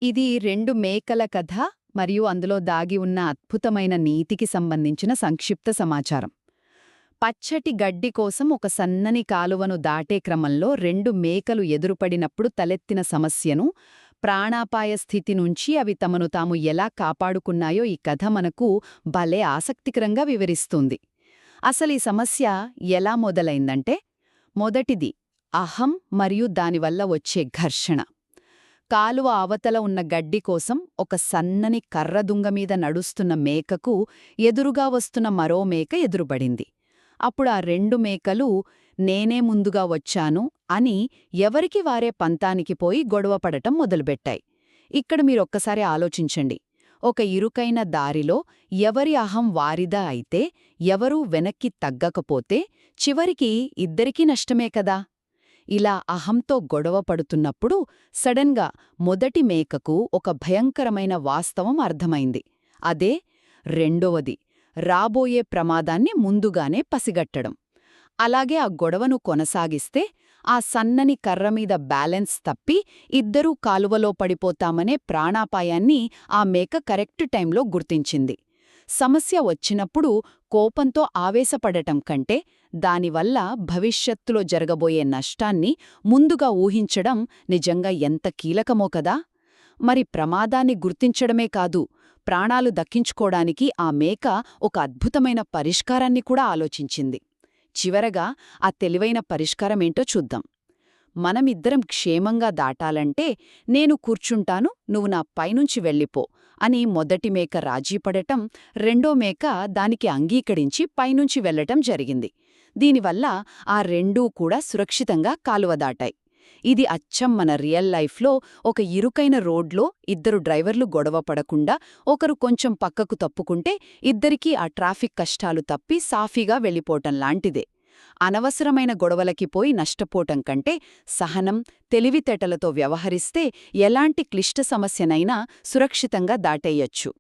ఇది 2 మేకల కథ మరియు అందులో దాగి ఉన్న అద్భుతమైన నీతికి సంబంధించిన సంక్షిప్త సమాచారం. పచ్చటి గడ్డి కోసం ఒక సన్నని కాలువను దాటే క్రమంలో 2 మేకలు ఎదురుపడినప్పుడు తలెత్తిన సమస్యను, ప్రాణాపాయ స్థితి నుంచి అవి తమను తాము ఎలా కాపాడుకున్నాయో ఈ కథ మనకు భలే ఆసక్తికరంగా వివరిస్తుంది. అసలీ సమస్య ఎలా మొదలైందంటే, మొదటిది అహం మరియు దానివల్ల వచ్చే ఘర్షణ. కాలువ అవతల ఉన్న గడ్డి కోసం ఒక సన్నని కర్రదుంగమీద నడుస్తున్న మేకకు ఎదురుగా వస్తున్న మరో మేక ఎదురుబడింది. అప్పుడా 2 మేకలు నేనే ముందుగా వచ్చాను అని ఎవరికి వారే పంతానికి పోయి గొడవపడటం మొదలుపెట్టాయి. ఇక్కడ మీరొక్కసారి ఆలోచించండి. ఒక ఇరుకైన దారిలో ఎవరి అహం వారిదా అయితే, ఎవరూ వెనక్కి తగ్గకపోతే చివరికి ఇద్దరికీ నష్టమే కదా. ఇలా అహంతో గొడవ పడుతున్నప్పుడు సడన్గా మొదటి మేకకు ఒక భయంకరమైన వాస్తవం అర్థమైంది. అదే రెండవది, రాబోయే ప్రమాదాన్ని ముందుగానే పసిగట్టడం. అలాగే ఆ గొడవను కొనసాగిస్తే ఆ సన్నని కర్రమీద బ్యాలెన్స్ తప్పి ఇద్దరూ కాలువలో పడిపోతామనే ప్రాణాపాయాన్ని ఆ మేక కరెక్ట్ టైంలో గుర్తించింది. సమస్య వచ్చినప్పుడు కోపంతో ఆవేశపడటం కంటే దానివల్ల భవిష్యత్తులో జరగబోయే నష్టాన్ని ముందుగా ఊహించడం నిజంగా ఎంత కీలకమో కదా. మరి ప్రమాదాన్ని గుర్తించడమే కాదు, ప్రాణాలు దక్కించుకోడానికి ఆ మేక ఒక అద్భుతమైన పరిష్కారాన్ని కూడా ఆలోచించింది. చివరగా ఆ తెలివైన పరిష్కారమేంటో చూద్దాం. మనమిద్దరం క్షేమంగా దాటాలంటే నేను కూర్చుంటాను, నువ్వు నా పైనుంచి వెళ్ళిపో అని మొదటి మేక రాజీపడటం, రెండో మేక దానికి అంగీకరించి పైనుంచి వెళ్లటం జరిగింది. దీనివల్ల ఆ రెండూ కూడా సురక్షితంగా కాలువ దాటాయి. ఇది అచ్చం మన రియల్ లైఫ్లో ఒక ఇరుకైన రోడ్లో ఇద్దరు డ్రైవర్లు గొడవ పడకుండా ఒకరు కొంచెం పక్కకు తప్పుకుంటే ఇద్దరికీ ఆ ట్రాఫిక్ కష్టాలు తప్పి సాఫీగా వెళ్ళిపోవటం లాంటిదే. అనవసరమైన గొడవలకి పోయి నష్టపోవటం కంటే సహనం, తెలివితేటలతో వ్యవహరిస్తే ఎలాంటి క్లిష్ట సమస్యనైనా సురక్షితంగా దాటేయొచ్చు.